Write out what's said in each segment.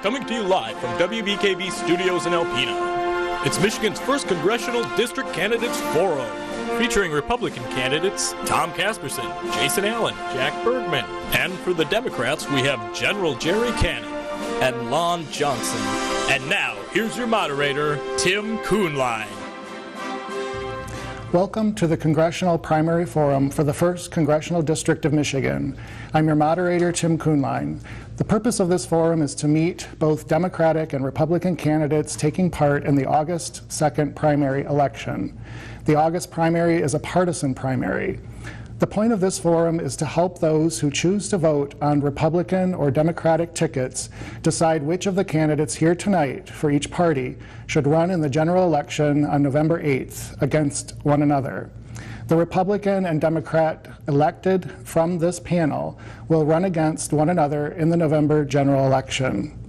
coming to you live from WBKB Studios in Alpena. It's Michigan's first Congressional District Candidates Forum, featuring Republican candidates Tom Casperson, Jason Allen, Jack Bergman, and for the Democrats we have General Jerry Cannon and Lon Johnson. And now, here's your moderator, Tim Kuhnlein. Welcome to the Congressional Primary Forum for the 1st Congressional District of Michigan. I'm your moderator, Tim Kuhnlein. The purpose of this forum is to meet both Democratic and Republican candidates taking part in the August 2nd primary election. The August primary is a partisan primary. The point of this forum is to help those who choose to vote on Republican or Democratic tickets decide which of the candidates here tonight for each party should run in the general election on November 8th against one another. The Republican and Democrat elected from this panel will run against one another in the November general election.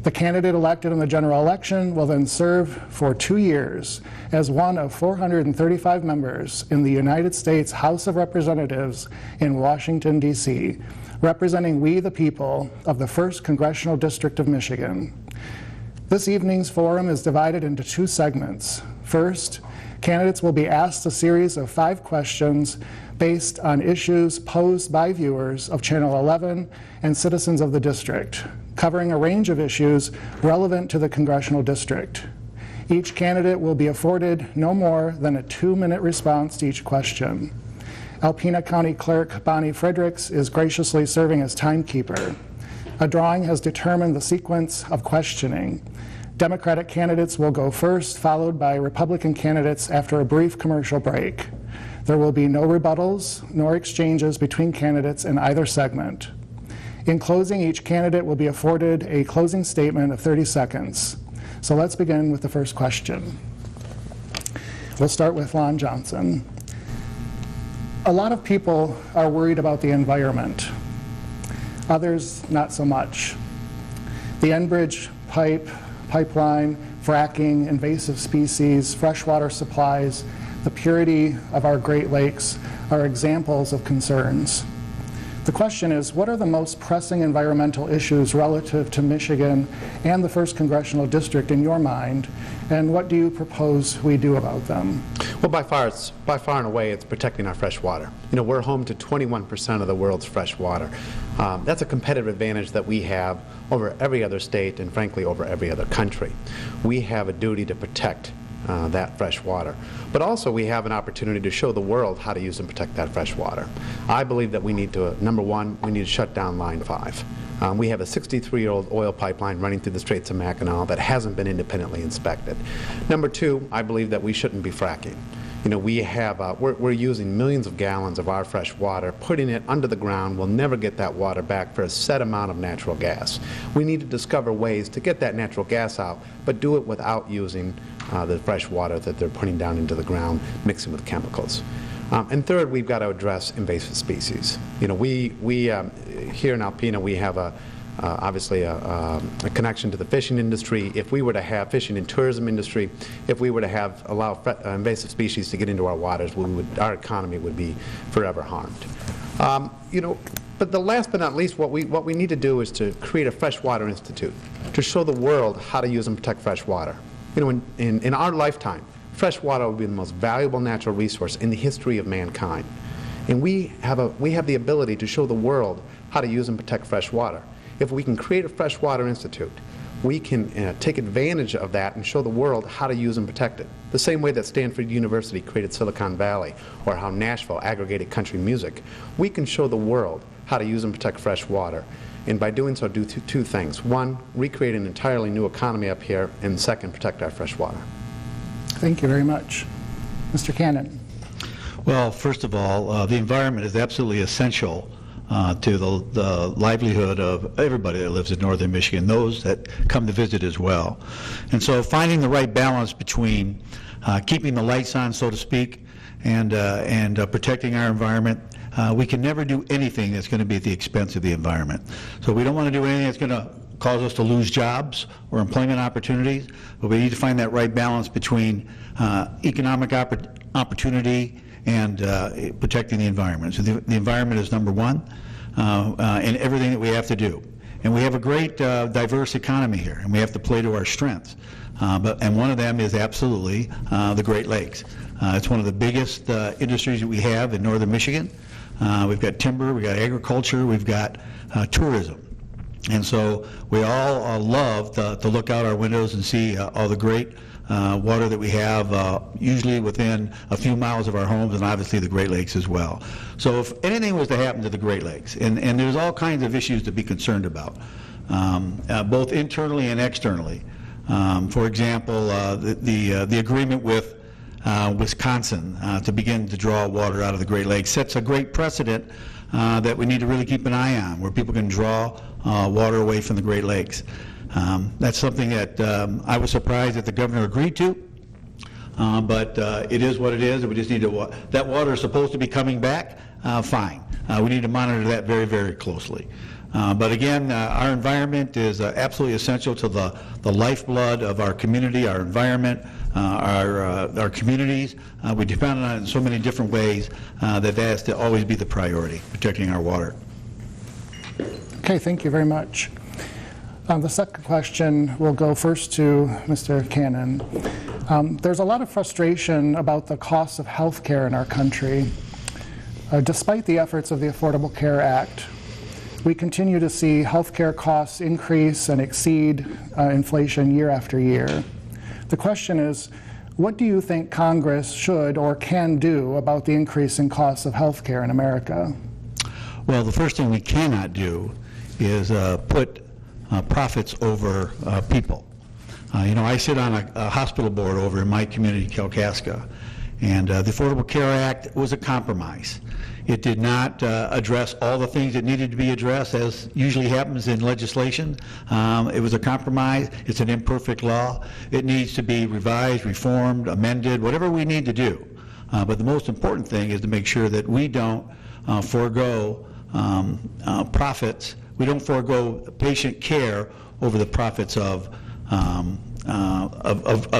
The candidate elected in the general election will then serve for 2 years as one of 435 members in the United States House of Representatives in Washington, D.C., representing we the people of the 1st Congressional District of Michigan. This evening's forum is divided into 2 segments. First, candidates will be asked a series of 5 questions based on issues posed by viewers of Channel 11 and citizens of the district, covering a range of issues relevant to the congressional district. Each candidate will be afforded no more than a 2-minute response to each question. Alpena County Clerk Bonnie Fredericks is graciously serving as timekeeper. A drawing has determined the sequence of questioning. Democratic candidates will go first, followed by Republican candidates after a brief commercial break. There will be no rebuttals nor exchanges between candidates in either segment. In closing, each candidate will be afforded a closing statement of 30 seconds. So let's begin with the first question. We'll start with Lon Johnson. A lot of people are worried about the environment. Others, not so much. The Enbridge pipeline, fracking, invasive species, freshwater supplies, the purity of our Great Lakes are examples of concerns. The question is, what are the most pressing environmental issues relative to Michigan and the 1st Congressional District in your mind, and what do you propose we do about them? Well, by far and away, it's protecting our fresh water. You know, we're home to 21% of the world's fresh water. That's a competitive advantage that we have over every other state and, frankly, over every other country. We have a duty to protect that fresh water. But also we have an opportunity to show the world how to use and protect that fresh water. I believe that we need to, number one, we need to shut down Line 5. We have a 63-year-old oil pipeline running through the Straits of Mackinac that hasn't been independently inspected. Number two, I believe that we shouldn't be fracking. You know, we have, we're using millions of gallons of our fresh water, putting it under the ground. We'll never get that water back for a set amount of natural gas. We need to discover ways to get that natural gas out, but do it without using the fresh water that they're putting down into the ground, mixing with chemicals. And third, we've got to address invasive species. You know, we here in Alpena, we have obviously a connection to the fishing industry. If we were to have fishing and tourism industry, if we were to allow invasive species to get into our waters, our economy would be forever harmed. You know, but the last but not least, what we need to do is to create a freshwater institute to show the world how to use and protect fresh water. You know, in our lifetime, fresh water will be the most valuable natural resource in the history of mankind. And we have the ability to show the world how to use and protect fresh water. If we can create a freshwater institute, we can take advantage of that and show the world how to use and protect it. The same way that Stanford University created Silicon Valley, or how Nashville aggregated country music, we can show the world how to use and protect fresh water. And by doing so, do two things. One, recreate an entirely new economy up here, and second, protect our fresh water. Thank you very much. Mr. Cannon. Well, first of all, the environment is absolutely essential to the livelihood of everybody that lives in northern Michigan, those that come to visit as well. And so finding the right balance between keeping the lights on, so to speak, and protecting our environment. We can never do anything that's going to be at the expense of the environment. So we don't want to do anything that's going to cause us to lose jobs or employment opportunities, but we need to find that right balance between economic opportunity and protecting the environment. So the environment is number one in everything that we have to do. And we have a great diverse economy here, and we have to play to our strengths. And one of them is absolutely the Great Lakes. It's one of the biggest industries that we have in northern Michigan. We've got timber, we've got agriculture, we've got tourism. And so we all love to look out our windows and see all the great water that we have, usually within a few miles of our homes, and obviously the Great Lakes as well. So if anything was to happen to the Great Lakes, and there's all kinds of issues to be concerned about, both internally and externally. For example, the agreement with Wisconsin to begin to draw water out of the Great Lakes sets a great precedent that we need to really keep an eye on, where people can draw water away from the Great Lakes. That's something that I was surprised that the governor agreed to, but it is what it is, and we just need to, that water is supposed to be coming back, fine. We need to monitor that very, very closely. But again, our environment is absolutely essential to the lifeblood of our community, our environment, our communities. We depend on it in so many different ways that has to always be the priority, protecting our water. Okay, thank you very much. The second question will go first to Mr. Cannon. There's a lot of frustration about the cost of health care in our country. Despite the efforts of the Affordable Care Act, we continue to see health care costs increase and exceed inflation year after year. The question is, what do you think Congress should or can do about the increase in costs of health care in America? Well, the first thing we cannot do is put profits over people. You know, I sit on a hospital board over in my community, Kalkaska, and the Affordable Care Act was a compromise. It did not address all the things that needed to be addressed, as usually happens in legislation. It was a compromise. It's an imperfect law. It needs to be revised, reformed, amended, whatever we need to do. But the most important thing is to make sure that we don't forego profits. We don't forego patient care over the profits of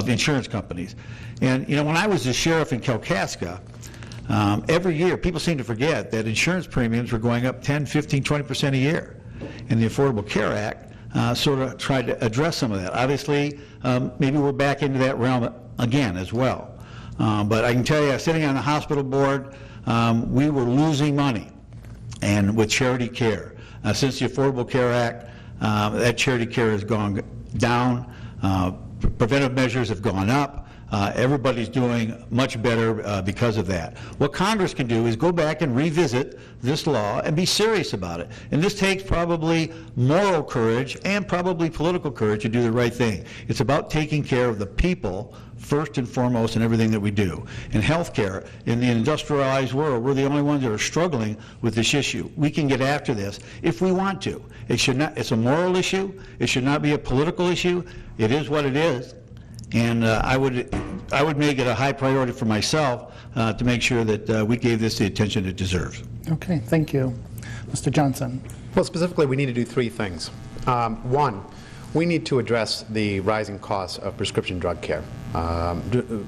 insurance companies. And you know, when I was the sheriff in Kalkaska, every year people seem to forget that insurance premiums were going up 10, 15, 20% a year. And the Affordable Care Act sort of tried to address some of that. Obviously, maybe we're back into that realm again as well. But I can tell you, sitting on the hospital board, we were losing money and with charity care. Since the Affordable Care Act, that charity care has gone down. Preventive measures have gone up. Everybody's doing much better because of that. What Congress can do is go back and revisit this law and be serious about it. And this takes probably moral courage and probably political courage to do the right thing. It's about taking care of the people first and foremost in everything that we do. In healthcare, in the industrialized world, we're the only ones that are struggling with this issue. We can get after this if we want to. It should not, it's a moral issue. It should not be a political issue. It is what it is. And I would make it a high priority for myself to make sure that we gave this the attention it deserves. Okay, thank you. Mr. Johnson. Well, specifically, we need to do three things. One, we need to address the rising costs of prescription drug care,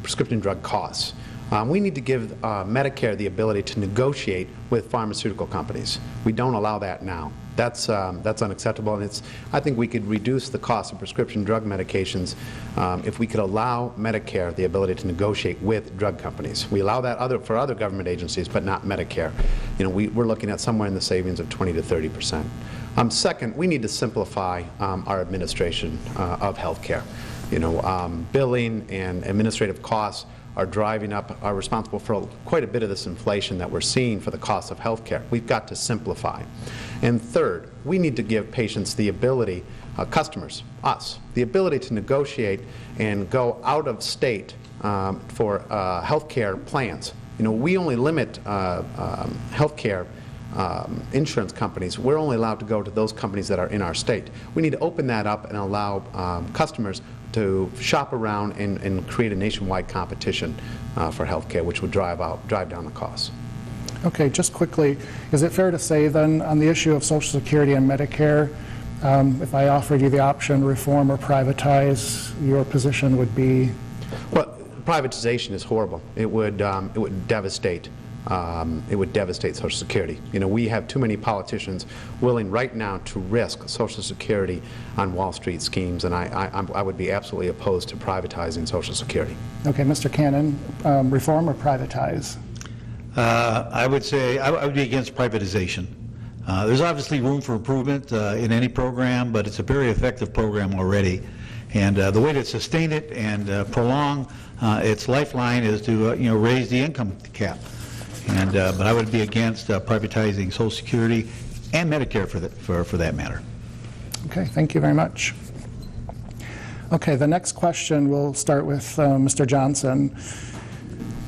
prescription drug costs. We need to give Medicare the ability to negotiate with pharmaceutical companies. We don't allow that now. That's unacceptable, and I think we could reduce the cost of prescription drug medications if we could allow Medicare the ability to negotiate with drug companies. We allow that for other government agencies, but not Medicare. You know, we're looking at somewhere in the savings of 20 to 30%. Second, we need to simplify our administration of health care. You know, billing and administrative costs are driving up, are responsible for quite a bit of this inflation that we're seeing for the cost of health care. We've got to simplify. And third, we need to give patients the ability, customers, us, the ability to negotiate and go out of state for health care plans. You know, we only limit health care insurance companies. We're only allowed to go to those companies that are in our state. We need to open that up and allow customers to shop around and create a nationwide competition for healthcare, which would drive down the costs. Okay, just quickly, is it fair to say then on the issue of Social Security and Medicare, if I offered you the option reform or privatize, your position would be? Well, privatization is horrible. It would devastate it would devastate Social Security. You know, we have too many politicians willing right now to risk Social Security on Wall Street schemes, and I would be absolutely opposed to privatizing Social Security. Okay, Mr. Cannon, reform or privatize? I would say I would be against privatization. There's obviously room for improvement in any program, but it's a very effective program already. And the way to sustain it and prolong its lifeline is to raise the income cap. And but I would be against privatizing Social Security and Medicare for that matter. Okay, thank you very much. Okay, the next question will start with Mr. Johnson.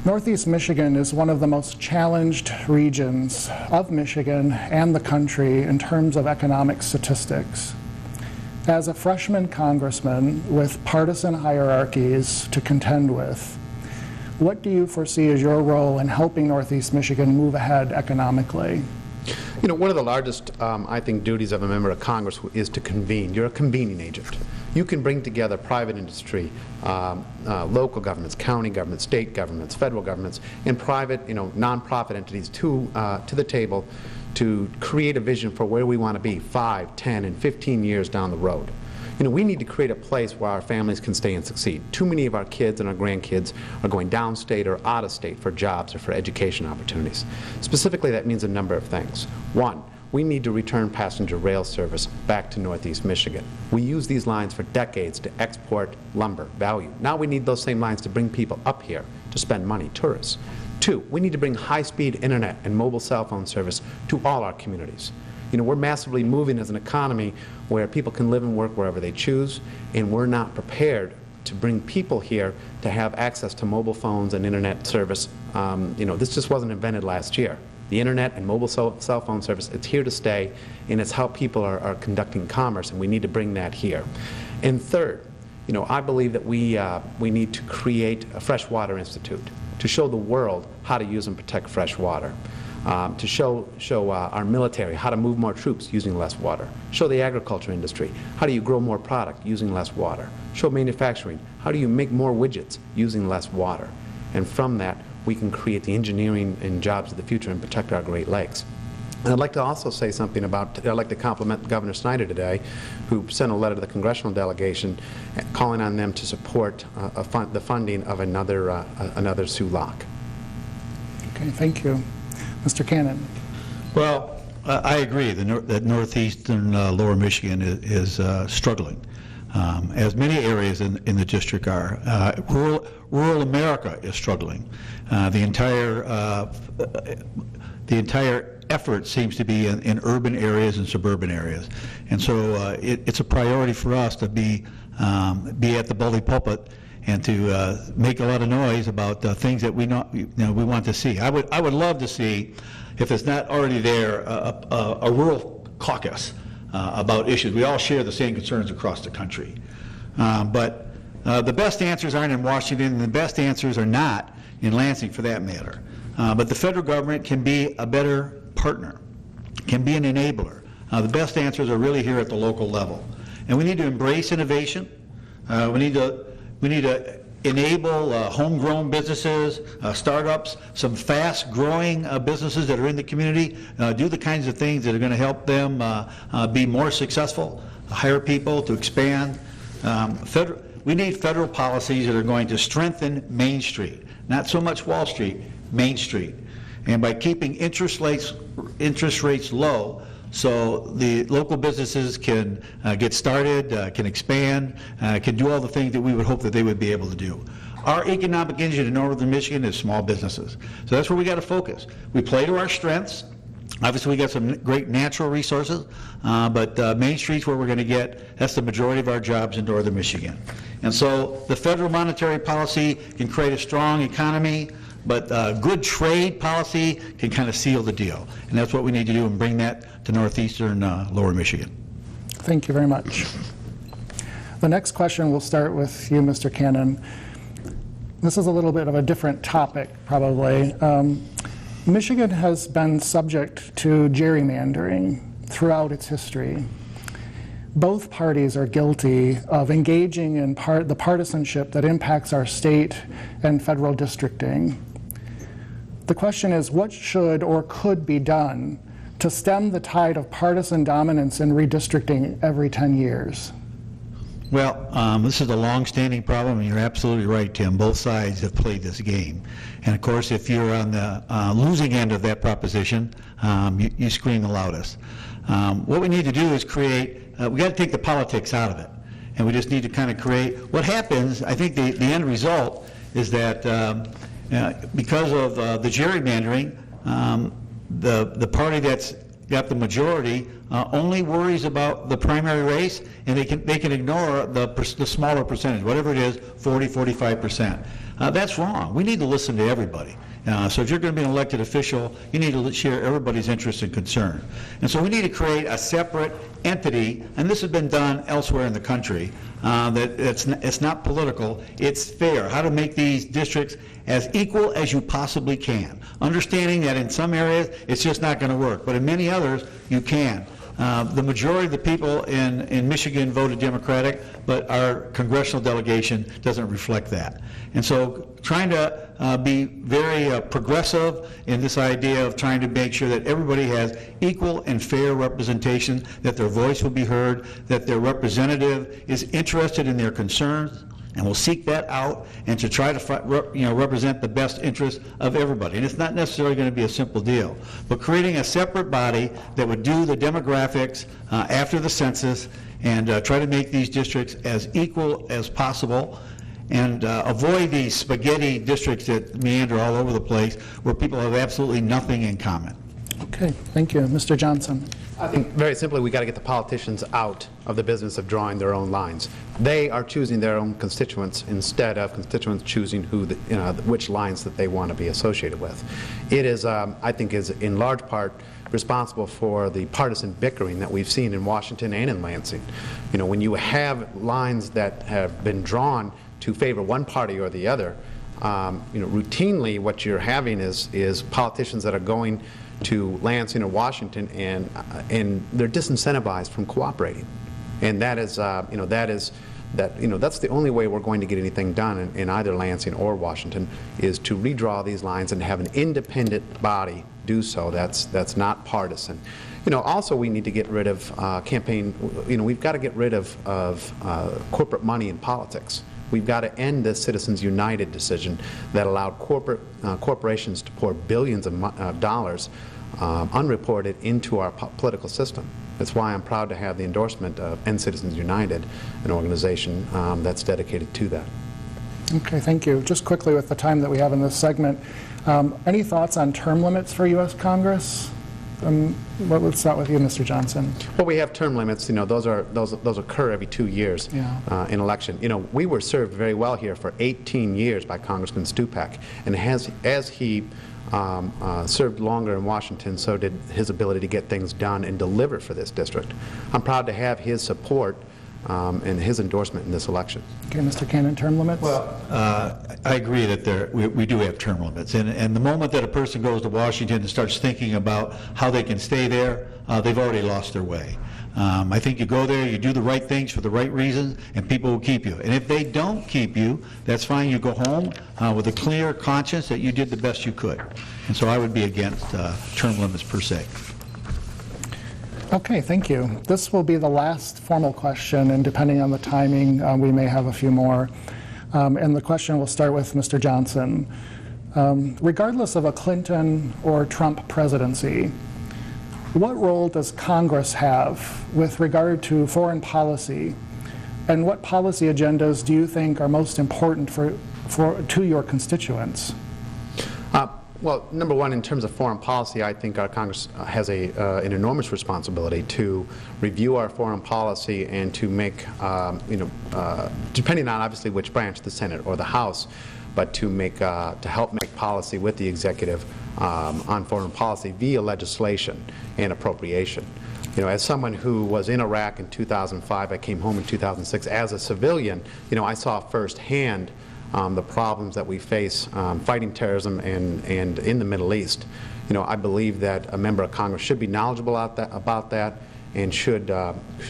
Northeast Michigan is one of the most challenged regions of Michigan and the country in terms of economic statistics. As a freshman congressman with partisan hierarchies to contend with, what do you foresee as your role in helping Northeast Michigan move ahead economically? You know, one of the largest, I think, duties of a member of Congress is to convene. You're a convening agent. You can bring together private industry, local governments, county governments, state governments, federal governments, and private, nonprofit entities to the table to create a vision for where we want to be 5, 10, and 15 years down the road. You know, we need to create a place where our families can stay and succeed. Too many of our kids and our grandkids are going downstate or out of state for jobs or for education opportunities. Specifically, that means a number of things. One, we need to return passenger rail service back to Northeast Michigan. We used these lines for decades to export lumber value. Now we need those same lines to bring people up here to spend money, tourists. Two, we need to bring high-speed internet and mobile cell phone service to all our communities. You know, we're massively moving as an economy where people can live and work wherever they choose, and we're not prepared to bring people here to have access to mobile phones and internet service. This just wasn't invented last year. The internet and mobile cell phone service, it's here to stay, and it's how people are conducting commerce, and we need to bring that here. And third, I believe that we need to create a freshwater institute to show the world how to use and protect fresh water. To show our military how to move more troops using less water. Show the agriculture industry how do you grow more product using less water. Show manufacturing how do you make more widgets using less water. And from that we can create the engineering and jobs of the future and protect our Great Lakes. And I'd like to also say something about, I'd like to compliment Governor Snyder today, who sent a letter to the congressional delegation calling on them to support the funding of another Sioux Lock. Okay, thank you. Mr. Cannon. Well, I agree that northeastern Lower Michigan is struggling, as many areas in the district are. Rural America is struggling. The entire effort seems to be in urban areas and suburban areas, and so it's a priority for us to be at the bully pulpit and to make a lot of noise about things that we want to see. I would love to see, if it's not already there, a rural caucus about issues. We all share the same concerns across the country, but the best answers aren't in Washington, and the best answers are not in Lansing, for that matter. But the federal government can be a better partner, can be an enabler. The best answers are really here at the local level, and we need to embrace innovation. We need to enable homegrown businesses, startups, some fast-growing businesses that are in the community, do the kinds of things that are going to help them be more successful, hire people to expand. We need federal policies that are going to strengthen Main Street, not so much Wall Street, Main Street. And by keeping interest rates low, so the local businesses can get started, can expand, can do all the things that we would hope that they would be able to do. Our economic engine in northern Michigan is small businesses. So that's where we got to focus. We play to our strengths. Obviously we got some great natural resources, but Main Street's where we're going to get, that's the majority of our jobs in northern Michigan. And so the federal monetary policy can create a strong economy, but good trade policy can kind of seal the deal. And that's what we need to do and bring that to northeastern Lower Michigan. Thank you very much. The next question will start with you, Mr. Cannon. This is a little bit of a different topic, probably. Michigan has been subject to gerrymandering throughout its history. Both parties are guilty of engaging in the partisanship that impacts our state and federal districting. The question is, what should or could be done to stem the tide of partisan dominance in redistricting every 10 years? Well, this is a long-standing problem, and you're absolutely right, Tim. Both sides have played this game. And of course, if you're on the losing end of that proposition, you scream the loudest. What we need to do is create, we got to take the politics out of it. And we just need to kind of create, what happens, I think the end result is that because of the gerrymandering, the party that's got the majority only worries about the primary race, and they can ignore the smaller percentage, whatever it is, 40, 45%. That's wrong. We need to listen to everybody. So if you're going to be an elected official, you need to share everybody's interest and concern. And so we need to create a separate entity, and this has been done elsewhere in the country, that it's not political, it's fair. How to make these districts as equal as you possibly can. Understanding that in some areas it's just not going to work, but in many others you can. The majority of the people in Michigan voted Democratic, but our congressional delegation doesn't reflect that. And so trying to be very progressive in this idea of trying to make sure that everybody has equal and fair representation, that their voice will be heard, that their representative is interested in their concerns, and we'll seek that out and to try to represent the best interest of everybody. And it's not necessarily going to be a simple deal, but creating a separate body that would do the demographics after the census and try to make these districts as equal as possible and avoid these spaghetti districts that meander all over the place where people have absolutely nothing in common. Okay, thank you. Mr. Johnson. I think very simply we got to get the politicians out of the business of drawing their own lines. They are choosing their own constituents instead of constituents choosing which lines that they want to be associated with. It is, I think, is in large part responsible for the partisan bickering that we've seen in Washington and in Lansing. You know, when you have lines that have been drawn to favor one party or the other, routinely what you're having is politicians that are going to Lansing or Washington and they're disincentivized from cooperating, and that's the only way we're going to get anything done in either Lansing or Washington is to redraw these lines and have an independent body do so. That's not partisan. Also we need to get rid of campaign. We've got to get rid of corporate money in politics. We've got to end this Citizens United decision that allowed corporations to pour billions of dollars unreported into our political system. That's why I'm proud to have the endorsement of End Citizens United, an organization that's dedicated to that. Okay, thank you. Just quickly with the time that we have in this segment, any thoughts on term limits for U.S. Congress? Let's start with you, Mr. Johnson. Well, we have term limits. Those occur every 2 years in election. We were served very well here for 18 years by Congressman Stupak, and as he served longer in Washington, so did his ability to get things done and deliver for this district. I'm proud to have his support and his endorsement in this election. Okay, Mr. Cannon, term limits? Well, I agree that we do have term limits, and the moment that a person goes to Washington and starts thinking about how they can stay there, they've already lost their way. I think you go there, you do the right things for the right reasons, and people will keep you. And if they don't keep you, that's fine. You go home with a clear conscience that you did the best you could. And so I would be against term limits per se. Okay, thank you. This will be the last formal question, and depending on the timing, we may have a few more. And the question will start with Mr. Johnson. Regardless of a Clinton or Trump presidency, what role does Congress have with regard to foreign policy, and what policy agendas do you think are most important to your constituents? Well, number one, in terms of foreign policy, I think our Congress has an enormous responsibility to review our foreign policy and to make, depending on obviously which branch, the Senate or the House, but to help make policy with the executive on foreign policy via legislation and appropriation. As someone who was in Iraq in 2005, I came home in 2006 as a civilian. I saw firsthand the problems that we face fighting terrorism and in the Middle East. I believe that a member of Congress should be knowledgeable about that and should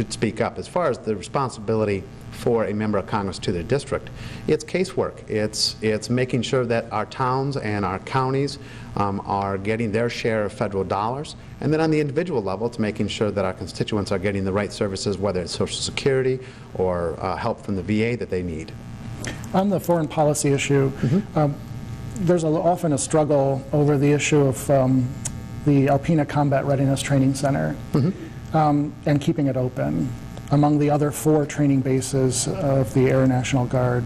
speak up. As far as the responsibility for a member of Congress to their district. It's casework. It's making sure that our towns and our counties are getting their share of federal dollars. And then on the individual level, it's making sure that our constituents are getting the right services, whether it's Social Security or help from the VA that they need. On the foreign policy issue, there's often a struggle over the issue of the Alpena Combat Readiness Training Center and keeping it open among the other 4 training bases of the Air National Guard.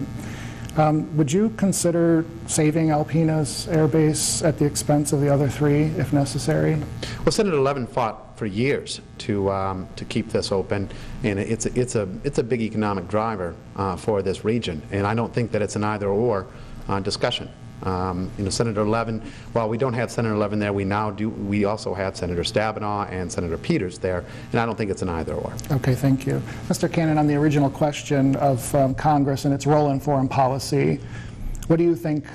Would you consider saving Alpena's air base at the expense of the other 3 if necessary? Well, Senator Levin fought for years to keep this open, and it's a big economic driver for this region, and I don't think that it's an either-or discussion. Senator Levin, while we don't have Senator Levin there, we also have Senator Stabenow and Senator Peters there, and I don't think it's an either-or. Okay, thank you. Mr. Cannon, on the original question of Congress and its role in foreign policy, what do you think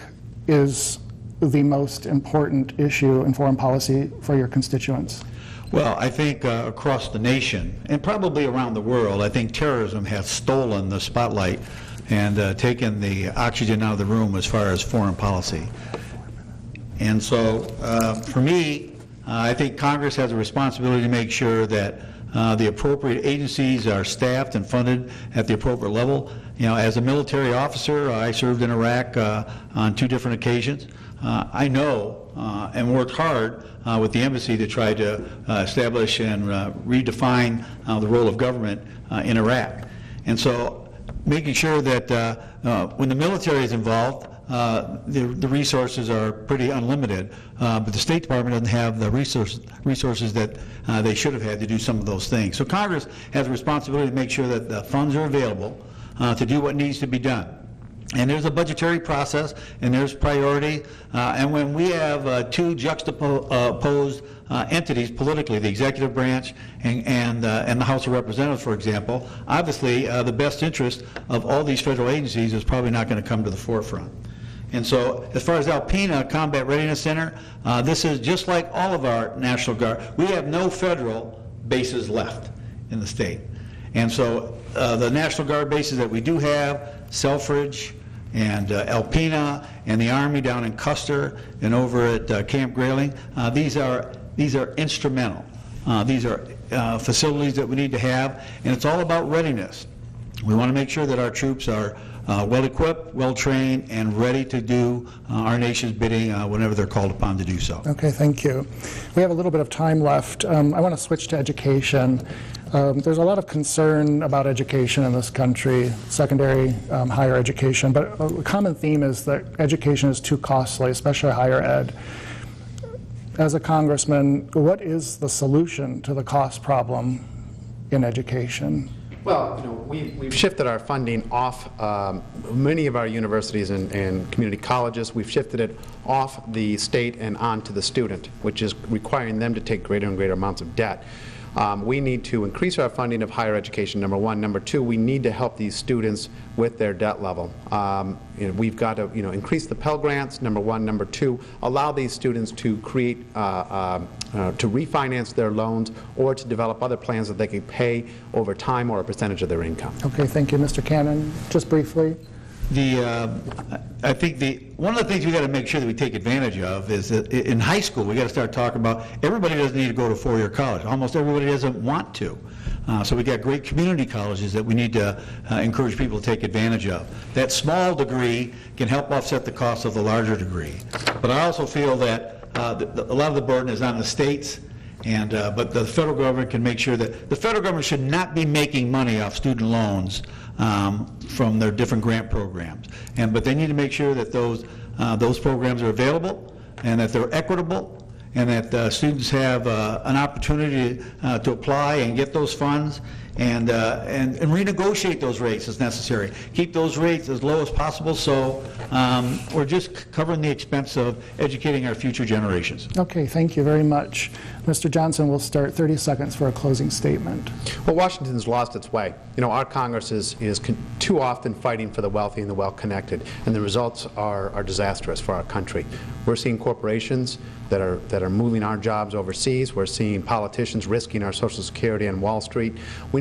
is the most important issue in foreign policy for your constituents? Well, I think across the nation, and probably around the world, I think terrorism has stolen the spotlight and taken the oxygen out of the room as far as foreign policy. And so, for me, I think Congress has a responsibility to make sure that the appropriate agencies are staffed and funded at the appropriate level. As a military officer, I served in Iraq on 2 different occasions. I know and worked hard with the embassy to try to establish and redefine the role of government in Iraq. And so making sure that when the military is involved, the resources are pretty unlimited, but the State Department doesn't have the resources that they should have had to do some of those things. So Congress has a responsibility to make sure that the funds are available to do what needs to be done. And there's a budgetary process, and there's priority. And when we have 2 juxtaposed entities politically, the executive branch and the House of Representatives, for example, obviously the best interest of all these federal agencies is probably not going to come to the forefront. And so as far as Alpena Combat Readiness Center, this is just like all of our National Guard. We have no federal bases left in the state. And so the National Guard bases that we do have, Selfridge and Alpena and the Army down in Custer and over at Camp Grayling, these are instrumental. These are facilities that we need to have, and it's all about readiness. We want to make sure that our troops are well-equipped, well-trained, and ready to do our nation's bidding whenever they're called upon to do so. Okay, thank you. We have a little bit of time left. I want to switch to education. There's a lot of concern about education in this country, secondary, higher education, but a common theme is that education is too costly, especially higher ed. As a congressman, what is the solution to the cost problem in education? Well, we've shifted our funding off many of our universities and community colleges. We've shifted it off the state and onto the student, which is requiring them to take greater and greater amounts of debt. We need to increase our funding of higher education, number 1. Number 2, we need to help these students with their debt level. We've got to increase the Pell Grants, number 1. Number 2, allow these students to create, to refinance their loans or to develop other plans that they can pay over time or a percentage of their income. Okay, thank you. Mr. Cannon, just briefly. I think one of the things we got to make sure that we take advantage of is that in high school we got to start talking about everybody doesn't need to go to a 4-year college. Almost everybody doesn't want to. So we got great community colleges that we need to encourage people to take advantage of. That small degree can help offset the cost of the larger degree. But I also feel that a lot of the burden is on the states. But the federal government can make sure that the federal government should not be making money off student loans from their different grant programs. But they need to make sure that those programs are available and that they're equitable and that students have an opportunity to apply and get those funds and renegotiate those rates as necessary. Keep those rates as low as possible so we're just covering the expense of educating our future generations. Okay, thank you very much. Mr. Johnson, we'll start 30 seconds for a closing statement. Well, Washington's lost its way. Our Congress is too often fighting for the wealthy and the well-connected, and the results are disastrous for our country. We're seeing corporations that are moving our jobs overseas. We're seeing politicians risking our Social Security on Wall Street. We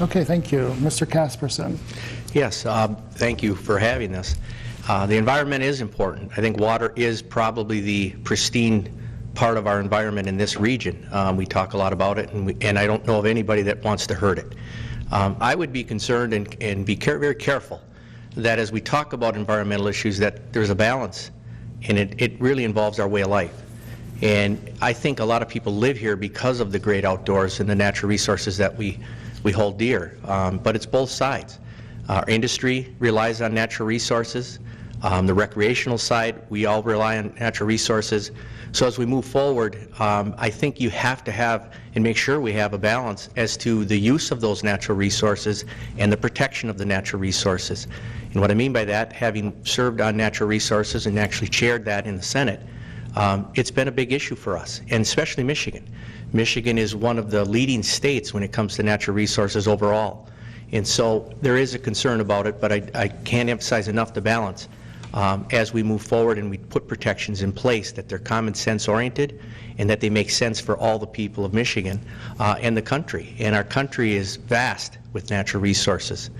Okay, thank you. Mr. Casperson. Yes, thank you for having this. The environment is important. I think water is probably the pristine part of our environment in this region. We talk a lot about it, and I don't know of anybody that wants to hurt it. I would be concerned and be very careful that as we talk about environmental issues that there's a balance, and it really involves our way of life. And I think a lot of people live here because of the great outdoors and the natural resources that we hold dear, but it's both sides. Our industry relies on natural resources. The recreational side, we all rely on natural resources. So as we move forward, I think you have to have and make sure we have a balance as to the use of those natural resources and the protection of the natural resources. And what I mean by that, having served on natural resources and actually chaired that in the Senate, it's been a big issue for us, and especially Michigan. Michigan is one of the leading states when it comes to natural resources overall. And so there is a concern about it, but I can't emphasize enough the balance. As we move forward and we put protections in place, that they're common sense oriented and that they make sense for all the people of Michigan and the country. And our country is vast with natural resources,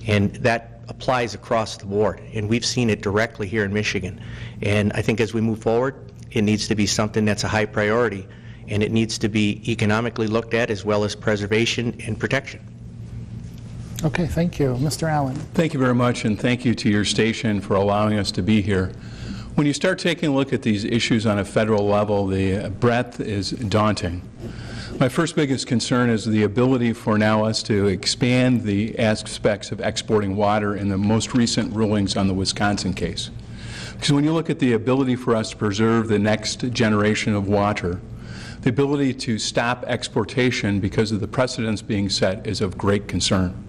and that applies across the board. And we've seen it directly here in Michigan. And I think as we move forward, it needs to be something that's a high priority, and it needs to be economically looked at as well as preservation and protection. Okay, thank you. Mr. Allen. Thank you very much, and thank you to your station for allowing us to be here. When you start taking a look at these issues on a federal level, the breadth is daunting. My first biggest concern is the ability for now us to expand the aspects of exporting water in the most recent rulings on the Wisconsin case. Because when you look at the ability for us to preserve the next generation of water, the ability to stop exportation because of the precedents being set is of great concern.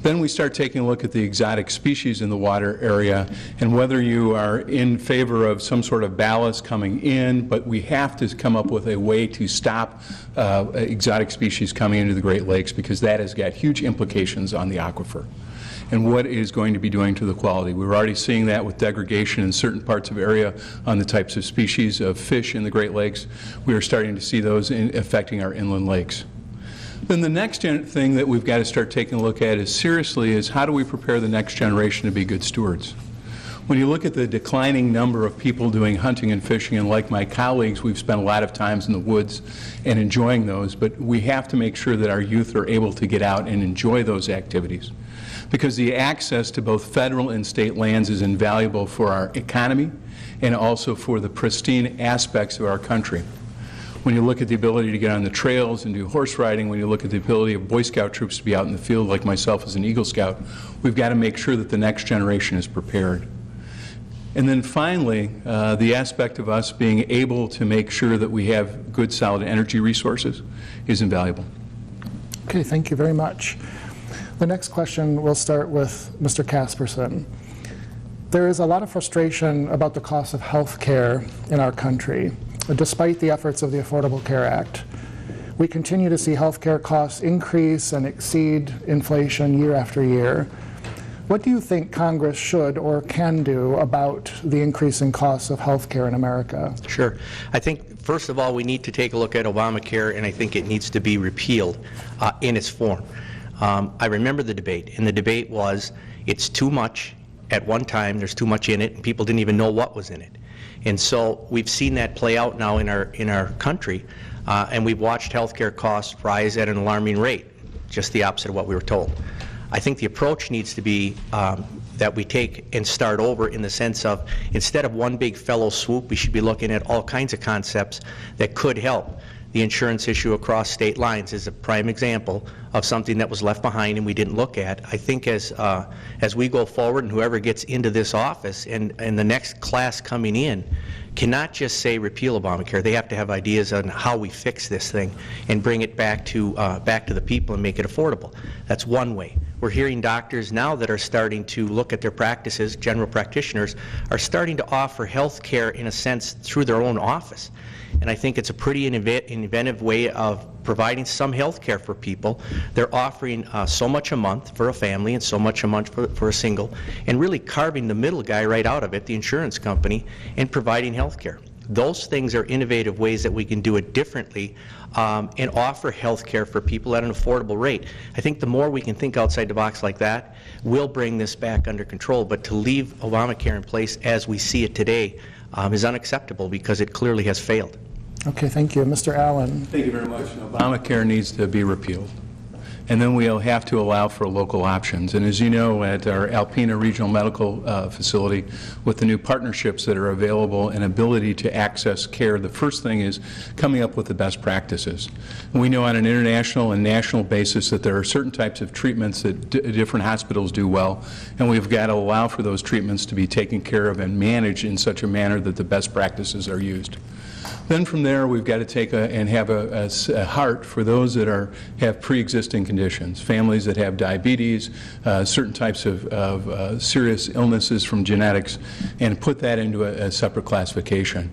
Then we start taking a look at the exotic species in the water area and whether you are in favor of some sort of ballast coming in, but we have to come up with a way to stop exotic species coming into the Great Lakes, because that has got huge implications on the aquifer and what it is going to be doing to the quality. We're already seeing that with degradation in certain parts of area on the types of species of fish in the Great Lakes. We are starting to see those affecting our inland lakes. Then the next thing that we've got to start taking a look at is how do we prepare the next generation to be good stewards? When you look at the declining number of people doing hunting and fishing, and like my colleagues, we've spent a lot of times in the woods and enjoying those, but we have to make sure that our youth are able to get out and enjoy those activities, because the access to both federal and state lands is invaluable for our economy and also for the pristine aspects of our country. When you look at the ability to get on the trails and do horse riding, when you look at the ability of Boy Scout troops to be out in the field, like myself as an Eagle Scout, we've got to make sure that the next generation is prepared. And then finally, the aspect of us being able to make sure that we have good, solid energy resources is invaluable. Okay, thank you very much. The next question will start with Mr. Casperson. There is a lot of frustration about the cost of health care in our country, despite the efforts of the Affordable Care Act. We continue to see health care costs increase and exceed inflation year after year. What do you think Congress should or can do about the increasing costs of health care in America? Sure. I think, first of all, we need to take a look at Obamacare, and I think it needs to be repealed in its form. I remember the debate, and the debate was it's too much at one time, there's too much in it, and people didn't even know what was in it. And so we've seen that play out now in our country, and we've watched healthcare costs rise at an alarming rate, just the opposite of what we were told. I think the approach needs to be that we take and start over, in the sense of, instead of one big fellow swoop, we should be looking at all kinds of concepts that could help. The insurance issue across state lines is a prime example of something that was left behind and we didn't look at. I think as we go forward, and whoever gets into this office and the next class coming in cannot just say repeal Obamacare. They have to have ideas on how we fix this thing and bring it back to the people and make it affordable. That's one way. We're hearing doctors now that are starting to look at their practices, general practitioners, are starting to offer health care, in a sense, through their own office. And I think it's a pretty inventive way of providing some health care for people. They're offering so much a month for a family and so much a month for a single, and really carving the middle guy right out of it, the insurance company, and providing health care. Those things are innovative ways that we can do it differently and offer health care for people at an affordable rate. I think the more we can think outside the box like that, we'll bring this back under control. But to leave Obamacare in place as we see it today is unacceptable because it clearly has failed. Okay, thank you. Mr. Allen. Thank you very much. Obamacare needs to be repealed. And then we'll have to allow for local options. And as you know, at our Alpena Regional Medical Facility, with the new partnerships that are available and ability to access care, the first thing is coming up with the best practices. And we know on an international and national basis that there are certain types of treatments that different hospitals do well, and we've got to allow for those treatments to be taken care of and managed in such a manner that the best practices are used. Then from there, we've got to take and have a heart for those that have pre-existing conditions, families that have diabetes, certain types of serious illnesses from genetics, and put that into a separate classification.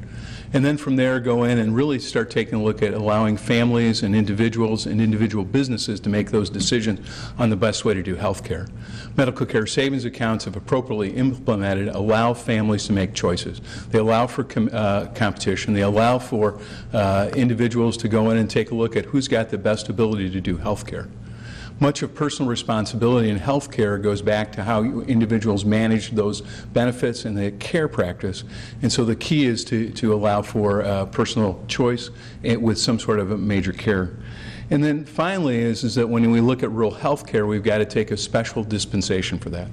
And then from there, go in and really start taking a look at allowing families and individuals and individual businesses to make those decisions on the best way to do health care. Medical care savings accounts, if appropriately implemented, allow families to make choices. They allow for competition. They allow for individuals to go in and take a look at who's got the best ability to do health care. Much of personal responsibility in health care goes back to how individuals manage those benefits and the care practice. And so the key is to allow for personal choice with some sort of a major care. And then finally is that when we look at rural health care, we've got to take a special dispensation for that.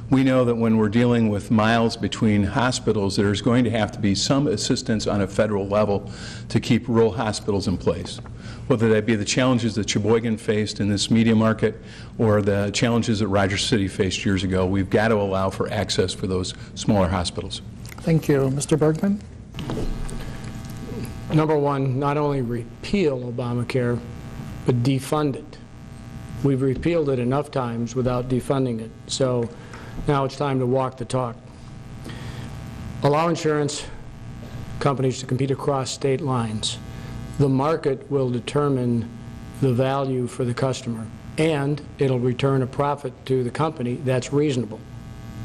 We know that when we're dealing with miles between hospitals, there's going to have to be some assistance on a federal level to keep rural hospitals in place. Whether that be the challenges that Sheboygan faced in this media market or the challenges that Rogers City faced years ago, we've got to allow for access for those smaller hospitals. Thank you. Mr. Bergman? Number one, not only repeal Obamacare, but defund it. We've repealed it enough times without defunding it. So now it's time to walk the talk. Allow insurance companies to compete across state lines. The market will determine the value for the customer, and it'll return a profit to the company that's reasonable.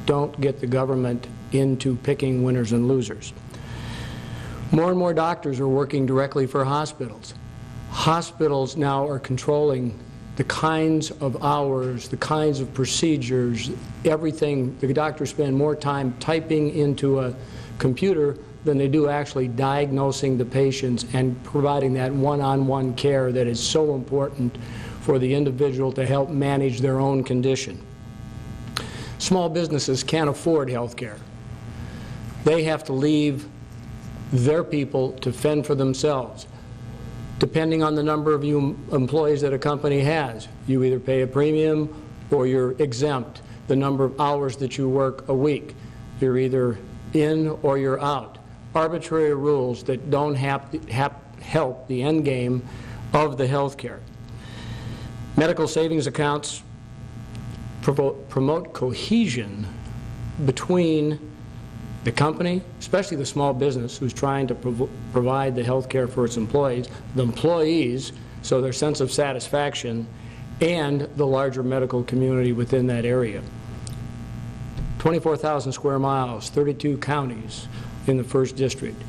Don't get the government into picking winners and losers. More and more doctors are working directly for hospitals. Hospitals now are controlling the kinds of hours, the kinds of procedures, everything. The doctors spend more time typing into a computer than they do actually diagnosing the patients and providing that one-on-one care that is so important for the individual to help manage their own condition. Small businesses can't afford health care. They have to leave their people to fend for themselves. Depending on the number of employees that a company has, you either pay a premium or you're exempt. The number of hours that you work a week, you're either in or you're out. Arbitrary rules that don't help the end game of the health care. Medical savings accounts promote cohesion between the company, especially the small business who's trying to provide the health care for its employees, the employees, so their sense of satisfaction, and the larger medical community within that area. 24,000 square miles, 32 counties in the 1st District.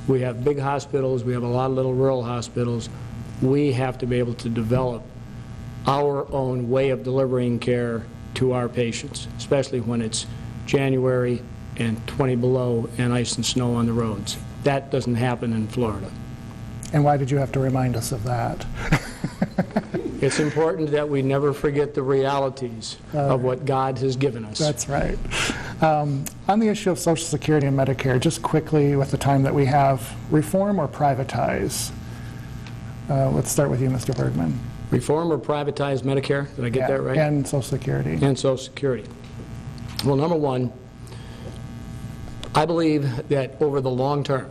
We have big hospitals, we have a lot of little rural hospitals. We have to be able to develop our own way of delivering care to our patients, especially when it's January and 20 below and ice and snow on the roads. That doesn't happen in Florida. And why did you have to remind us of that? It's important that we never forget the realities of what God has given us. That's right. On the issue of Social Security and Medicare, just quickly with the time that we have, reform or privatize? Let's start with you, Mr. Bergman. Reform or privatize Medicare? Did I get that right? And Social Security. And Social Security. Well, number one, I believe that over the long term,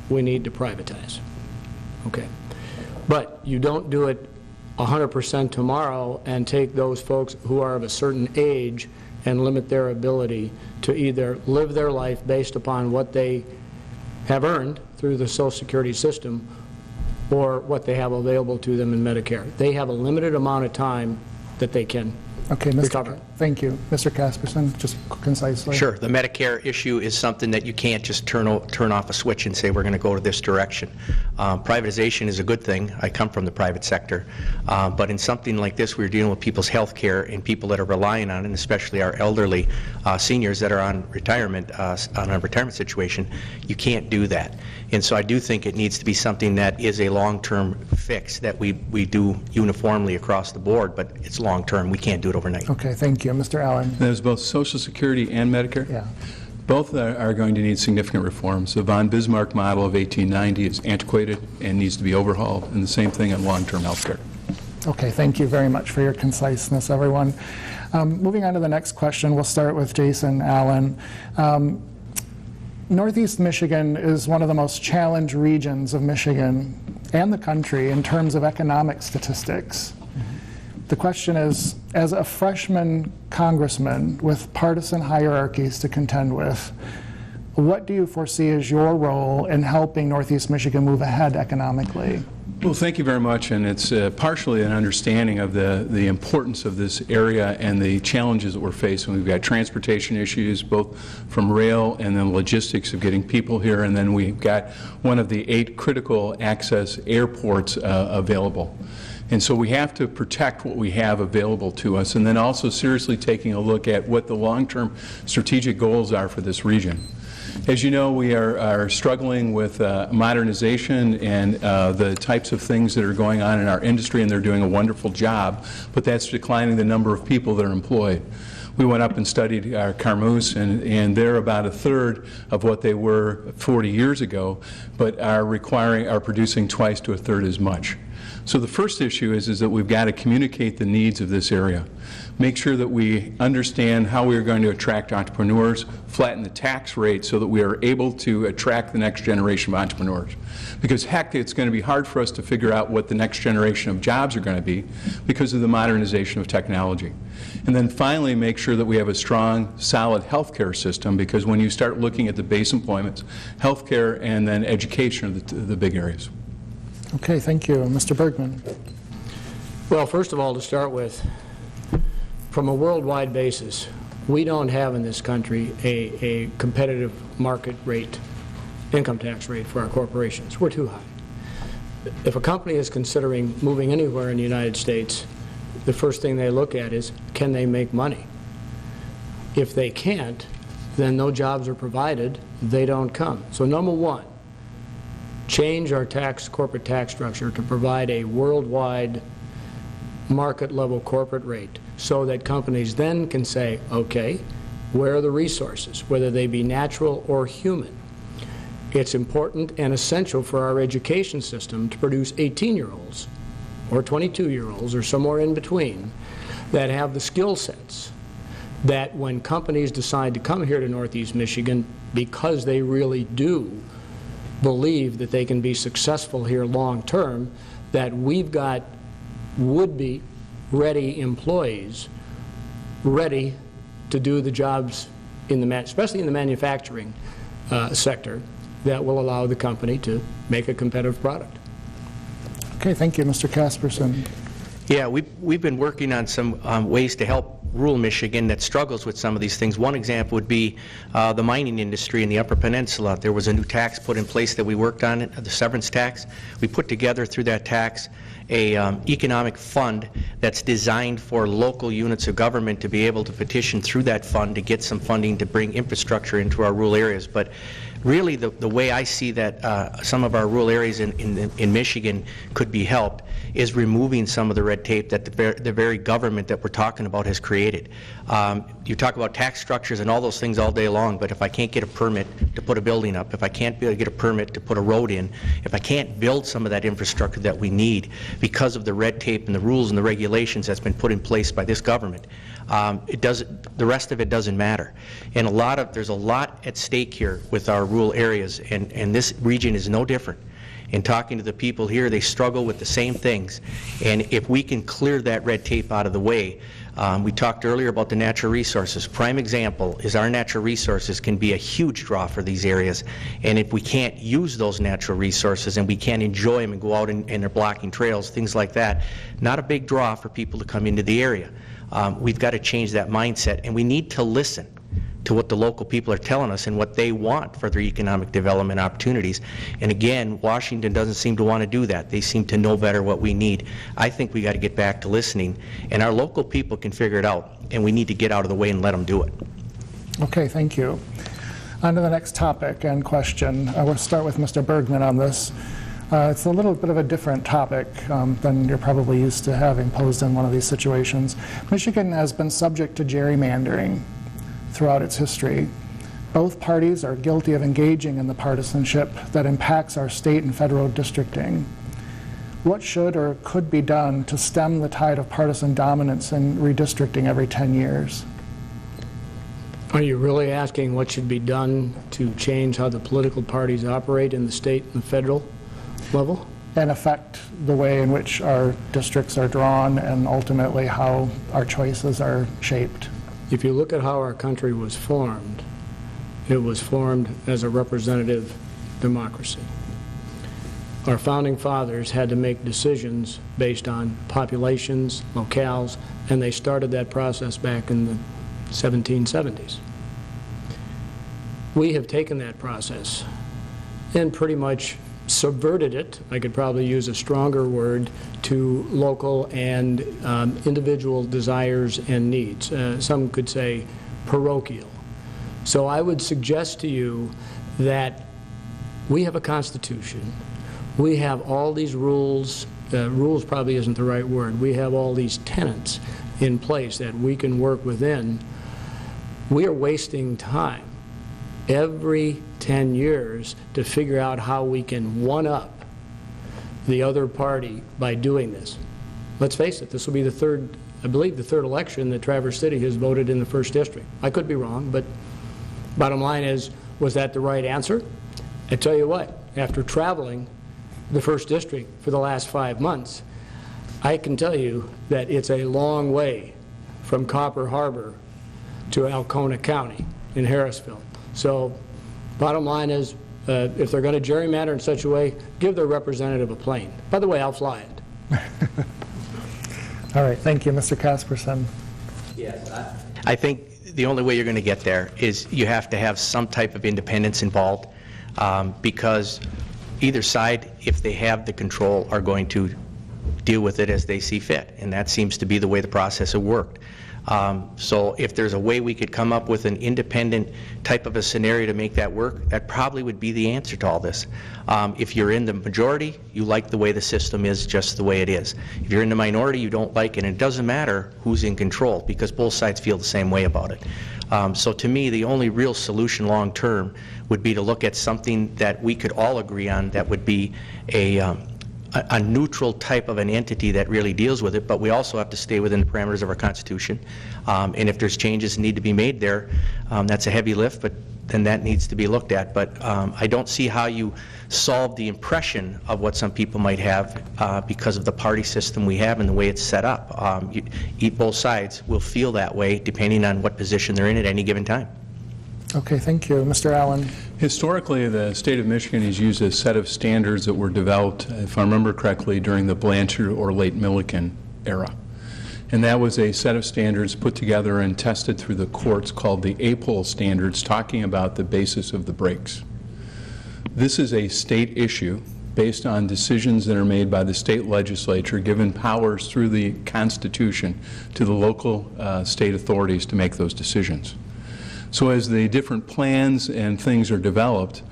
we need to privatize. Okay. But you don't do it 100% tomorrow and take those folks who are of a certain age and limit their ability to either live their life based upon what they have earned through the Social Security system or what they have available to them in Medicare. They have a limited amount of time that they can recover. Thank you. Mr. Casperson, just concisely. Sure. The Medicare issue is something that you can't just turn off a switch and say we're going to go to this direction. Privatization is a good thing. I come from the private sector. But in something like this, we're dealing with people's health care and people that are relying on it, and especially our elderly seniors that are on retirement, on a retirement situation. You can't do that. And so I do think it needs to be something that is a long-term fix that we do uniformly across the board, but it's long-term. We can't do it overnight. Okay, thank you. Mr. Allen. There's both Social Security and Medicare? Yeah. Both are going to need significant reforms. The von Bismarck model of 1890 is antiquated and needs to be overhauled, and the same thing on long-term health care. Okay, thank you very much for your conciseness, everyone. Moving on to the next question, we'll start with Jason Allen. Northeast Michigan is one of the most challenged regions of Michigan and the country in terms of economic statistics. The question is, as a freshman congressman with partisan hierarchies to contend with, what do you foresee as your role in helping Northeast Michigan move ahead economically? Well, thank you very much, and it's partially an understanding of the importance of this area and the challenges that we're facing. We've got transportation issues, both from rail and then logistics of getting people here, and then we've got one of the 8 critical access airports available. And so we have to protect what we have available to us, and then also seriously taking a look at what the long-term strategic goals are for this region. As you know, we are struggling with modernization and the types of things that are going on in our industry, and they're doing a wonderful job, but that's declining the number of people that are employed. We went up and studied our Carmoose, and they're about a third of what they were 40 years ago, but are producing twice to a third as much. So the first issue is that we've got to communicate the needs of this area. Make sure that we understand how we are going to attract entrepreneurs, flatten the tax rate so that we are able to attract the next generation of entrepreneurs. Because heck, it's going to be hard for us to figure out what the next generation of jobs are going to be because of the modernization of technology. And then finally, make sure that we have a strong, solid healthcare system, because when you start looking at the base employments, healthcare and then education are the big areas. Okay, thank you. Mr. Bergman. Well, first of all, to start with, from a worldwide basis, we don't have in this country a competitive market rate, income tax rate for our corporations. We're too high. If a company is considering moving anywhere in the United States, the first thing they look at is, can they make money? If they can't, then no jobs are provided, they don't come. So number one, change our corporate tax structure to provide a worldwide market-level corporate rate so that companies then can say, okay, where are the resources, whether they be natural or human? It's important and essential for our education system to produce 18-year-olds or 22-year-olds or somewhere in between that have the skill sets that when companies decide to come here to Northeast Michigan, because they really do believe that they can be successful here long term, that we've got would-be ready employees ready to do the jobs, especially in the manufacturing sector, that will allow the company to make a competitive product. Okay, thank you. Mr. Casperson. Yeah, we've been working on some ways to help rural Michigan that struggles with some of these things. One example would be the mining industry in the Upper Peninsula. There was a new tax put in place that we worked on, the severance tax. We put together through that tax a economic fund that's designed for local units of government to be able to petition through that fund to get some funding to bring infrastructure into our rural areas. But really the way I see that some of our rural areas in Michigan could be helped is removing some of the red tape that the very government that we're talking about has created. You talk about tax structures and all those things all day long, but if I can't get a permit to put a building up, if I can't get a permit to put a road in, if I can't build some of that infrastructure that we need because of the red tape and the rules and the regulations that's been put in place by this government, the rest of it doesn't matter. And there's a lot at stake here with our rural areas, and this region is no different. In talking to the people here, they struggle with the same things. And if we can clear that red tape out of the way, we talked earlier about the natural resources. Prime example is our natural resources can be a huge draw for these areas. And if we can't use those natural resources and we can't enjoy them and go out and they're blocking trails, things like that, not a big draw for people to come into the area. We've got to change that mindset, and we need to listen to what the local people are telling us and what they want for their economic development opportunities. And again, Washington doesn't seem to want to do that. They seem to know better what we need. I think we got to get back to listening, and our local people can figure it out, and we need to get out of the way and let them do it. Okay, thank you. On to the next topic and question. We'll start with Mr. Bergman on this. It's a little bit of a different topic than you're probably used to having posed in one of these situations. Michigan has been subject to gerrymandering throughout its history. Both parties are guilty of engaging in the partisanship that impacts our state and federal districting. What should or could be done to stem the tide of partisan dominance in redistricting every 10 years? Are you really asking what should be done to change how the political parties operate in the state and the federal level? And affect the way in which our districts are drawn and ultimately how our choices are shaped? If you look at how our country was formed, it was formed as a representative democracy. Our founding fathers had to make decisions based on populations, locales, and they started that process back in the 1770s. We have taken that process and pretty much subverted it, I could probably use a stronger word, to local and individual desires and needs. Some could say parochial. So I would suggest to you that we have a constitution. We have all these rules. Rules probably isn't the right word. We have all these tenets in place that we can work within. We are wasting time every 10 years to figure out how we can one-up the other party by doing this. Let's face it, this will be the third, I believe, the third election that Traverse City has voted in the 1st District. I could be wrong, but bottom line is, was that the right answer? I tell you what, after traveling the 1st District for the last 5 months, I can tell you that it's a long way from Copper Harbor to Alpena County in Harrisville. So bottom line is, if they're going to gerrymander in such a way, give their representative a plane. By the way, I'll fly it. All right, thank you. Mr. Casperson. Yes, I think the only way you're going to get there is you have to have some type of independence involved, because either side, if they have the control, are going to deal with it as they see fit, and that seems to be the way the process has worked. So if there's a way we could come up with an independent type of a scenario to make that work, that probably would be the answer to all this. If you're in the majority, you like the way the system is just the way it is. If you're in the minority, you don't like it, and it doesn't matter who's in control because both sides feel the same way about it. So to me, the only real solution long term would be to look at something that we could all agree on that would be a neutral type of an entity that really deals with it, but we also have to stay within the parameters of our Constitution. And if there's changes that need to be made there, that's a heavy lift, but then that needs to be looked at. But I don't see how you solve the impression of what some people might have because of the party system we have and the way it's set up. Both sides will feel that way depending on what position they're in at any given time. Okay, thank you. Mr. Allen. Historically, the state of Michigan has used a set of standards that were developed, if I remember correctly, during the Blanchard or late Milliken era. And that was a set of standards put together and tested through the courts called the APOL standards, talking about the basis of the breaks. This is a state issue based on decisions that are made by the state legislature, given powers through the Constitution to the local state authorities to make those decisions. So as the different plans and things are developed,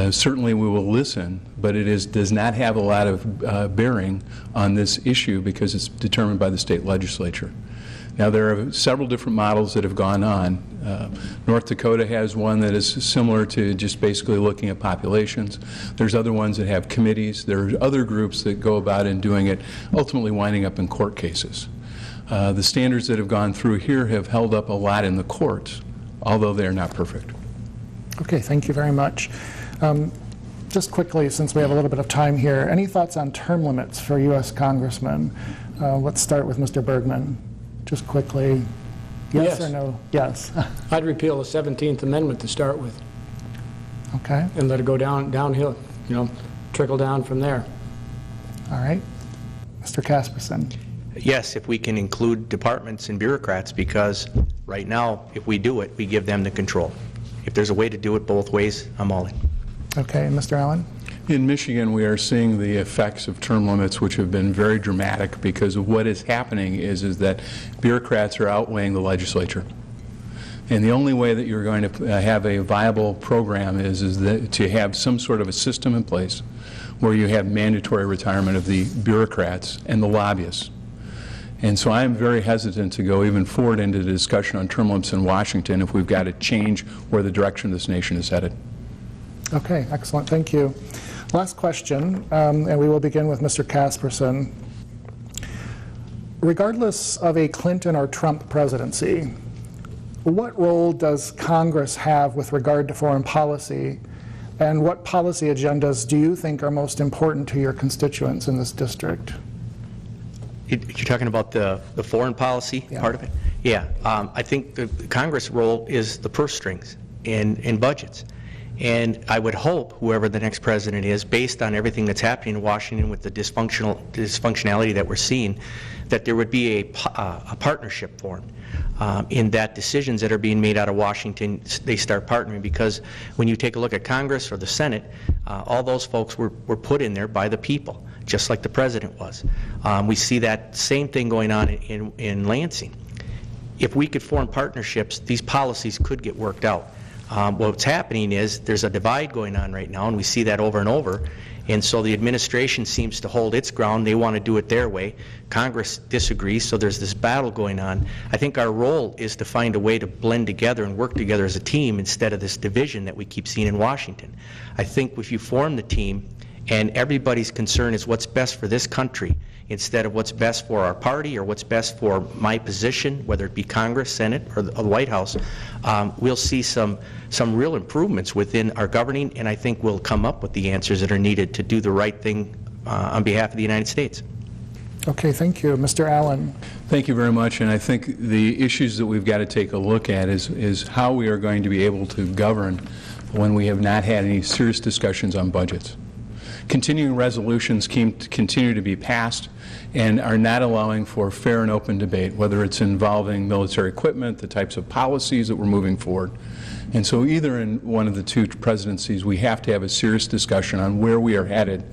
certainly we will listen, but it does not have a lot of bearing on this issue because it's determined by the state legislature. Now, there are several different models that have gone on. North Dakota has one that is similar to just basically looking at populations. There's other ones that have committees. There are other groups that go about in doing it, ultimately winding up in court cases. The standards that have gone through here have held up a lot in the courts, although they are not perfect. Okay, thank you very much. Just quickly, since we have a little bit of time here, any thoughts on term limits for U.S. congressmen? Let's start with Mr. Bergman. Just quickly, yes or no? Yes. I'd repeal the 17th Amendment to start with. Okay. And let it go downhill, trickle down from there. All right. Mr. Casperson. Yes, if we can include departments and bureaucrats, because right now, if we do it, we give them the control. If there's a way to do it both ways, I'm all in. Okay, Mr. Allen? In Michigan, we are seeing the effects of term limits, which have been very dramatic, because of what is happening is that bureaucrats are outweighing the legislature. And the only way that you're going to have a viable program is that to have some sort of a system in place where you have mandatory retirement of the bureaucrats and the lobbyists. And so I'm very hesitant to go even forward into the discussion on term limits in Washington if we've got to change where the direction of this nation is headed. Okay, excellent. Thank you. Last question, and we will begin with Mr. Casperson. Regardless of a Clinton or Trump presidency, what role does Congress have with regard to foreign policy, and what policy agendas do you think are most important to your constituents in this district? You're talking about the foreign policy part of it? Yeah. I think the Congress role is the purse strings in budgets. And I would hope whoever the next president is, based on everything that's happening in Washington with the dysfunctionality that we're seeing, that there would be a partnership formed in that decisions that are being made out of Washington, they start partnering. Because when you take a look at Congress or the Senate, all those folks were put in there by the people, just like the president was. We see that same thing going on in Lansing. If we could form partnerships, these policies could get worked out. What's happening is there's a divide going on right now, and we see that over and over. And so the administration seems to hold its ground. They want to do it their way. Congress disagrees, so there's this battle going on. I think our role is to find a way to blend together and work together as a team instead of this division that we keep seeing in Washington. I think if you form the team and everybody's concern is what's best for this country instead of what's best for our party or what's best for my position, whether it be Congress, Senate, or the White House, we'll see some real improvements within our governing, and I think we'll come up with the answers that are needed to do the right thing on behalf of the United States. Okay, thank you. Mr. Allen. Thank you very much, and I think the issues that we've got to take a look at is how we are going to be able to govern when we have not had any serious discussions on budgets. Continuing resolutions continue to be passed and are not allowing for fair and open debate, whether it's involving military equipment, the types of policies that we're moving forward. And so either in one of the two presidencies, we have to have a serious discussion on where we are headed,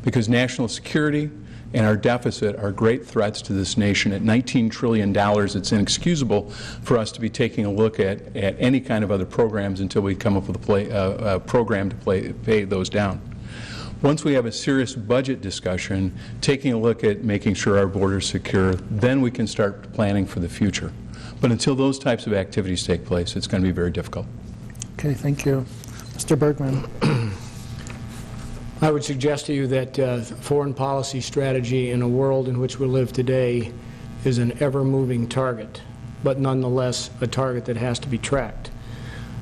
because national security and our deficit are great threats to this nation. At $19 trillion, it's inexcusable for us to be taking a look at any kind of other programs until we come up with a program to pay those down. Once we have a serious budget discussion, taking a look at making sure our borders are secure, then we can start planning for the future. But until those types of activities take place, it's going to be very difficult. Okay, thank you. Mr. Bergman. I would suggest to you that foreign policy strategy in a world in which we live today is an ever-moving target, but nonetheless a target that has to be tracked.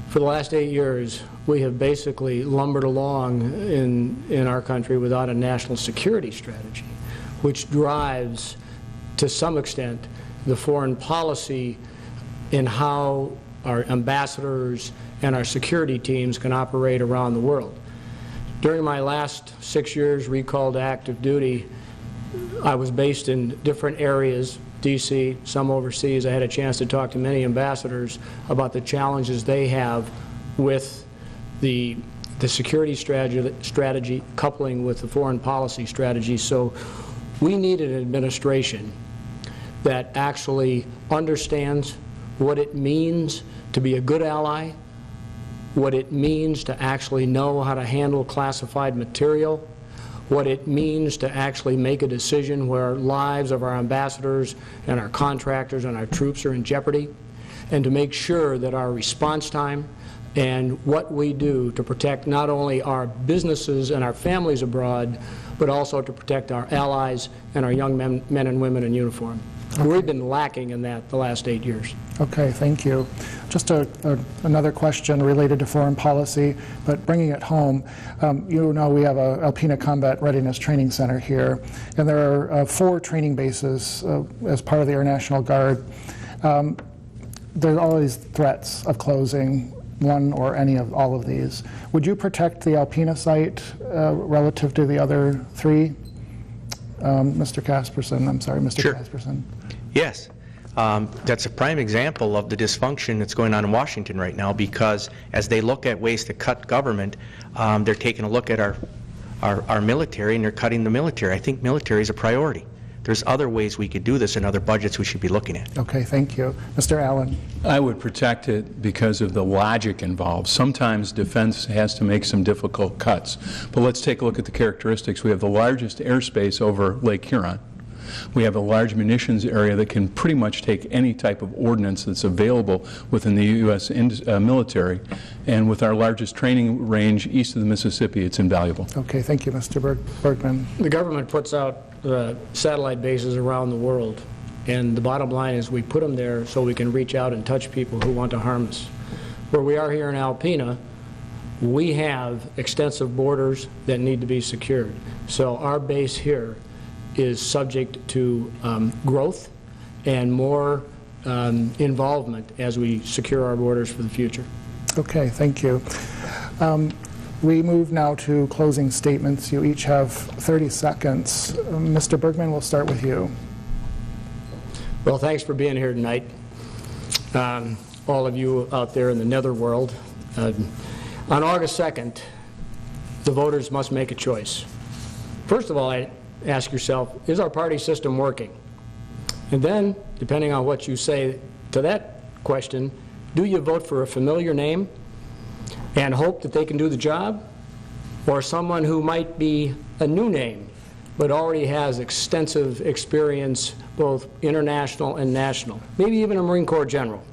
For the last 8 years, we have basically lumbered along in our country without a national security strategy, which drives, to some extent, the foreign policy in how our ambassadors and our security teams can operate around the world. During my last 6 years recalled to active duty, I was based in different areas, D.C., some overseas. I had a chance to talk to many ambassadors about the challenges they have with the security strategy coupling with the foreign policy strategy. So we need an administration that actually understands what it means to be a good ally, what it means to actually know how to handle classified material, what it means to actually make a decision where lives of our ambassadors and our contractors and our troops are in jeopardy, and to make sure that our response time and what we do to protect not only our businesses and our families abroad, but also to protect our allies and our young men and women in uniform. Okay. We've been lacking in that the last 8 years. Okay, thank you. Just another question related to foreign policy, but bringing it home. You know, we have a Alpena Combat Readiness Training Center here, and there are 4 training bases as part of the Air National Guard. There are always threats of closing one or any of all of these. Would you protect the Alpena site relative to the other 3? Mr. Casperson, I'm sorry, Mr. Sure. Casperson. Yes. That's a prime example of the dysfunction that's going on in Washington right now, because as they look at ways to cut government, they're taking a look at our military, and they're cutting the military. I think military is a priority. There's other ways we could do this and other budgets we should be looking at. Okay, thank you. Mr. Allen. I would protect it because of the logic involved. Sometimes defense has to make some difficult cuts. But let's take a look at the characteristics. We have the largest airspace over Lake Huron. We have a large munitions area that can pretty much take any type of ordnance that's available within the U.S. military. And with our largest training range east of the Mississippi, it's invaluable. Okay, thank you, Mr. Bergman. The government puts out satellite bases around the world, and the bottom line is we put them there so we can reach out and touch people who want to harm us. Where we are here in Alpena, we have extensive borders that need to be secured. So our base here is subject to growth and more involvement as we secure our borders for the future. Okay, thank you. We move now to closing statements. You each have 30 seconds. Mr. Bergman, we'll start with you. Well, thanks for being here tonight. All of you out there in the netherworld. On August 2nd, the voters must make a choice. First of all, I ask yourself, is our party system working? And then, depending on what you say to that question, do you vote for a familiar name and hope that they can do the job, or someone who might be a new name but already has extensive experience, both international and national, maybe even a Marine Corps general?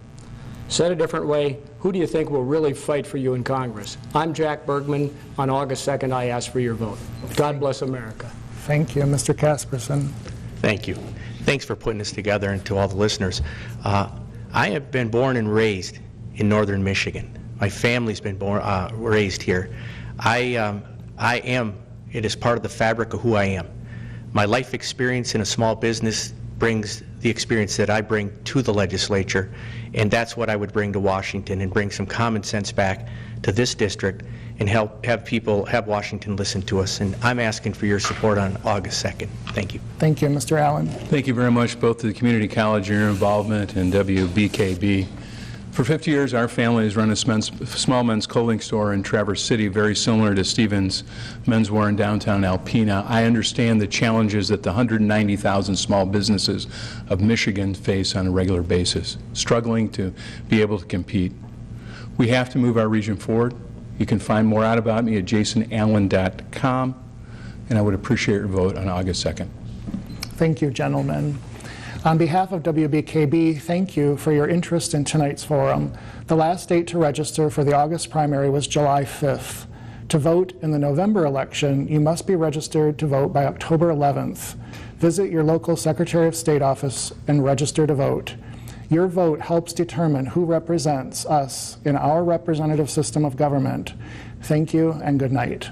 Said a different way, who do you think will really fight for you in Congress? I'm Jack Bergman. On August 2nd, I ask for your vote. God bless America. Thank you. Mr. Casperson. Thank you. Thanks for putting this together, and to all the listeners. I have been born and raised in northern Michigan. My family's been raised here. It is part of the fabric of who I am. My life experience in a small business brings the experience that I bring to the legislature, and that's what I would bring to Washington, and bring some common sense back to this district and have Washington listen to us. And I'm asking for your support on August 2nd. Thank you. Thank you, Mr. Allen. Thank you very much, both to the community college and your involvement in WBKB. For 50 years, our family has run a small men's clothing store in Traverse City, very similar to Stevens Menswear in downtown Alpena. I understand the challenges that the 190,000 small businesses of Michigan face on a regular basis, struggling to be able to compete. We have to move our region forward. You can find more out about me at jasonallen.com, and I would appreciate your vote on August 2nd. Thank you, gentlemen. On behalf of WBKB, thank you for your interest in tonight's forum. The last date to register for the August primary was July 5th. To vote in the November election, you must be registered to vote by October 11th. Visit your local Secretary of State office and register to vote. Your vote helps determine who represents us in our representative system of government. Thank you and good night.